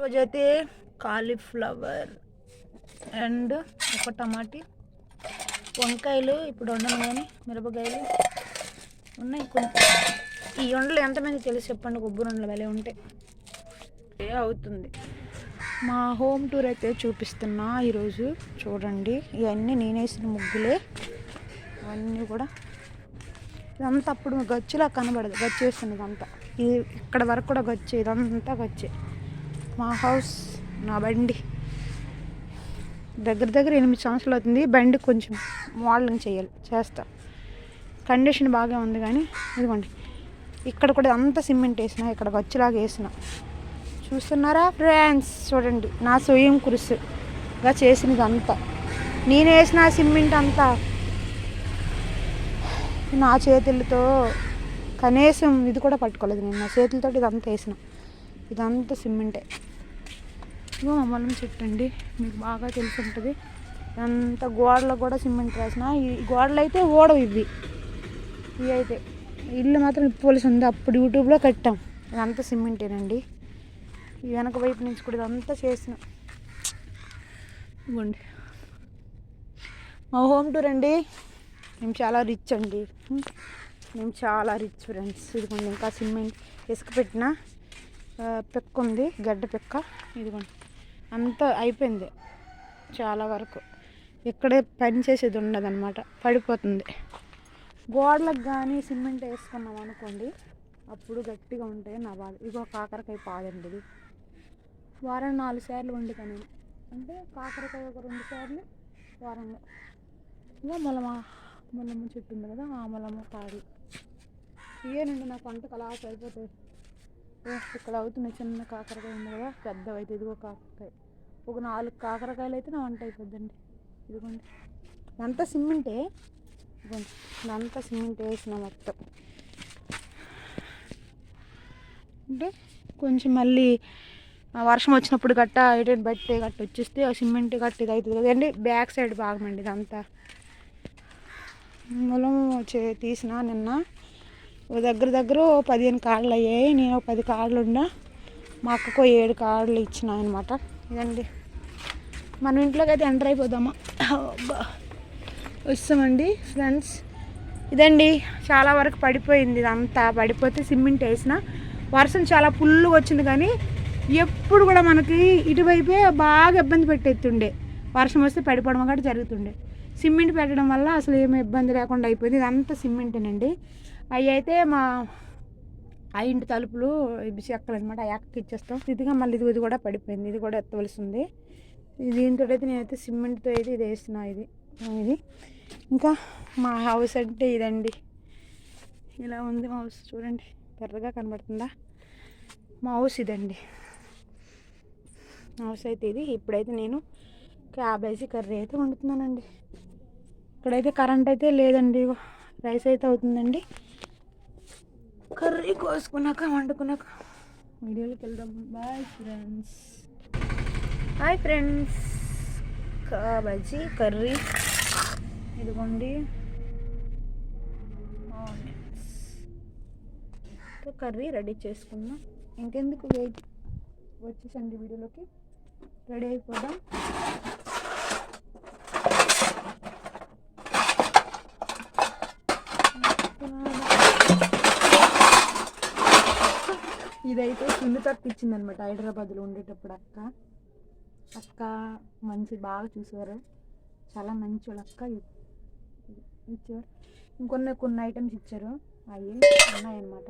రోజైతే cauliflower and ఒక టమాటీ, వంకాయలు ఇప్పుడు వండను కానీ మిరపకాయలు ఉన్నాయి కొన్ని. ఈ వండలు ఎంతమంది తెలిసి చెప్పండి, కొబ్బరి వండలు భలే ఉంటాయి. అవుతుంది. మా హోమ్ టూర్ అయితే చూపిస్తున్నా ఈరోజు. చూడండి, ఇవన్నీ నేనేసిన ముగ్గులే. అవన్నీ కూడా ఇదంతా అప్పుడు గచ్చులా కనబడదు, గచ్చు వేస్తున్నది అంతా. ఇది ఇక్కడ వరకు కూడా గచ్చు, ఇదంతా గచ్చే. మా హౌస్, నా బండి దగ్గర 8 సంవత్సరాలు అవుతుంది. బండి కొంచెం మోడలింగ్ చేస్తా. కండిషన్ బాగా ఉంది కానీ ఇదిగోండి, ఇక్కడ కూడా అంతా సిమెంట్ వేసిన, ఇక్కడ గచ్చులాగా వేసిన. చూస్తున్నారా ఫ్రెండ్స్? చూడండి, నా స్వయం కృషిగా చేసినది అంతా. నేను వేసిన సిమెంట్ అంతా నా చేతులతో, కనీసం ఇది కూడా పట్టుకోలేదు నేను. నా చేతులతో ఇదంతా వేసిన. ఇదంతా సిమెంటే. ఇగో మమ్మల్ని చెట్టు అండి, మీకు బాగా తెలిసి ఉంటుంది. అంత గోడలకు కూడా సిమెంట్ రాసిన. ఈ గోడలు అయితే ఓడవు, ఇవి అయితే. ఇల్లు మాత్రం ఇప్పవలసి ఉంది. అప్పుడు యూట్యూబ్లో కట్టాం. ఇదంతా సిమెంటేనండి. ఈ వెనక వైపు నుంచి కూడా ఇదంతా చేసిన. ఇవ్వండి మా హోమ్ టూర్ అండి. మేము చాలా రిచ్ అండి, మేము చాలా రిచ్ ఫ్రెండ్స్. ఇదిగోండి, ఇంకా సిమెంట్ ఇసుక పెట్టిన పెక్క ఉంది, గడ్డ పెక్క. ఇదిగోండి, అంతా అయిపోయింది చాలా వరకు. ఇక్కడే పని చేసేది ఉండదన్నమాట, పడిపోతుంది. గోడలకు కానీ సిమెంట్ వేసుకున్నాం అనుకోండి, అప్పుడు గట్టిగా ఉంటాయి. నా బాధ. ఇగో కాకరకాయ పాదండి. ఇది వారం 4 సార్లు వండుతాను నేను. అంటే కాకరకాయ ఒక 2 సార్లు వారంలో. ఇగో మొలమ్మ చెట్టు ఉంది కదా, ఆ మొలమ్మ పాడి. ఇవేనండి నాకు వంటకు అలా సరిపోతాయి. ఇక్కడ అవుతున్నాయి. చిన్న కాకరకాయ ఉంది కదా, పెద్దవైతే. ఇదిగో కాకరకాయ, ఒక 4 కాకరకాయలు అయితే నా వంట అయిపోద్దండి. ఇదిగోండి, ఇదంతా సిమెంటే. ఇదిగోండి, ఇదంతా సిమెంట్ వేసిన మొత్తం. అంటే కొంచెం మళ్ళీ వర్షం వచ్చినప్పుడు గట్ట ఎటైనా బట్టే గట్ట వచ్చేస్తే ఆ సిమెంట్ గట్ట ఇది అవుతుంది కదండి. బ్యాక్ సైడ్ బాగమండి ఇదంతా. మూలం తీసిన నిన్న. దగ్గర 15 కార్డులు అయ్యాయి. నేను 10 కార్డులు ఉన్నా, మా అక్కకు 7 కార్డులు ఇచ్చిన అనమాట. ఇదండి, మనం ఇంట్లోకి అయితే ఎంటర్ అయిపోదామా? వస్తామండి ఫ్రెండ్స్. ఇదండి, చాలా వరకు పడిపోయింది. ఇదంతా పడిపోతే సిమెంట్ వేసిన. వర్షం చాలా ఫుల్గా వచ్చింది కానీ ఎప్పుడు కూడా మనకి ఇటువైపే బాగా ఇబ్బంది పెట్టేస్తుండే. వర్షం వస్తే పడిపోవడం కూడా జరుగుతుండే. సిమెంట్ పెట్టడం వల్ల అసలు ఏమి ఇబ్బంది లేకుండా అయిపోయింది. ఇదంతా సిమెంటేనండి. అవి అయితే ఆ ఇంటి తలుపులు చెక్కలు అనమాట. ఆ ఎక్కకి ఇచ్చేస్తాం. ఇదిగా మళ్ళీ ఇది కూడా పడిపోయింది. ఇది కూడా ఎత్తవలసి ఉంది. దీంతో అయితే నేనైతే సిమెంట్తో అయితే ఇది వేసిన. ఇది ఇంకా మా హౌస్ అంటే ఇదండి. ఇలా ఉంది మా హౌస్. చూడండి, పెద్దగా కనబడుతుందా? మా హౌస్ ఇదండి. హౌస్ అయితే ఇది. ఇప్పుడైతే నేను క్యాబేజీ కర్రీ అయితే వండుతున్నానండి. ఇక్కడైతే కరెంట్ అయితే లేదండి. రైస్ అయితే అవుతుందండి. కర్రీ కోసుకున్నాక వండుకున్నాక వీడియోలోకి వెళ్దాం. Bye friends. Hi friends, cabbage curry ఇదిగోండి. కర్రీ రెడీ చేసుకుందాం. ఇంకెందుకు వెయిట్, వచ్చేసండి వీడియోలోకి. రెడీ అయిపోదాం. ఇదైతే సున్నిత ఇచ్చింది అనమాట. హైదరాబాద్లో ఉండేటప్పుడు అక్క మంచి బాగా చూసేవారు, చాలా మంచి వాళ్ళు. అక్క ఇచ్చారు. కొన్ని ఐటమ్స్ ఇచ్చారు, అవి ఉన్నాయన్నమాట.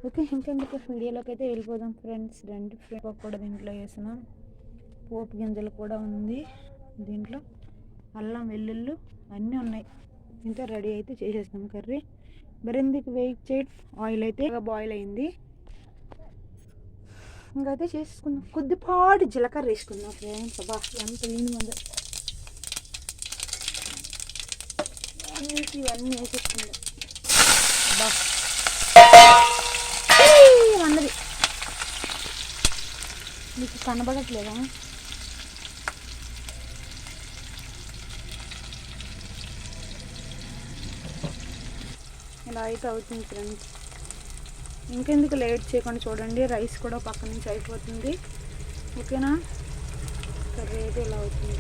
ఓకే, ఇంకెందుకు వీడియోలోకి అయితే వెళ్ళిపోదాం ఫ్రెండ్స్. రండి. కూడా దీంట్లో వేసిన పోపు గింజలు కూడా ఉంది దీంట్లో. అల్లం వెల్లుల్లి అన్నీ ఉన్నాయి. ఇంత రెడీ అయితే చేసేస్తాం కర్రీ. మరెందుకు వెయిట్ చేయడం. ఆయిల్ అయితే బాయిల్ అయింది. ఇంకైతే చేసుకుందాం. కొద్దిపాటి జీలకర్ర వేసుకుందాం ఫ్రెండ్స్. అబ్బా ఎంత వీణి మంది ఇవన్నీ వేసేసుకుందాం. అబ్బా అన్నది మీకు కనబడట్లేదా? ఇలా అయితే అవుతుంది ఫ్రెండ్స్. ఇంకెందుకు లేట్ చేయకుండా చూడండి. రైస్ కూడా పక్క నుంచి అయిపోతుంది. ఓకేనా. కర్రీ అయితే ఇలా అవుతుంది.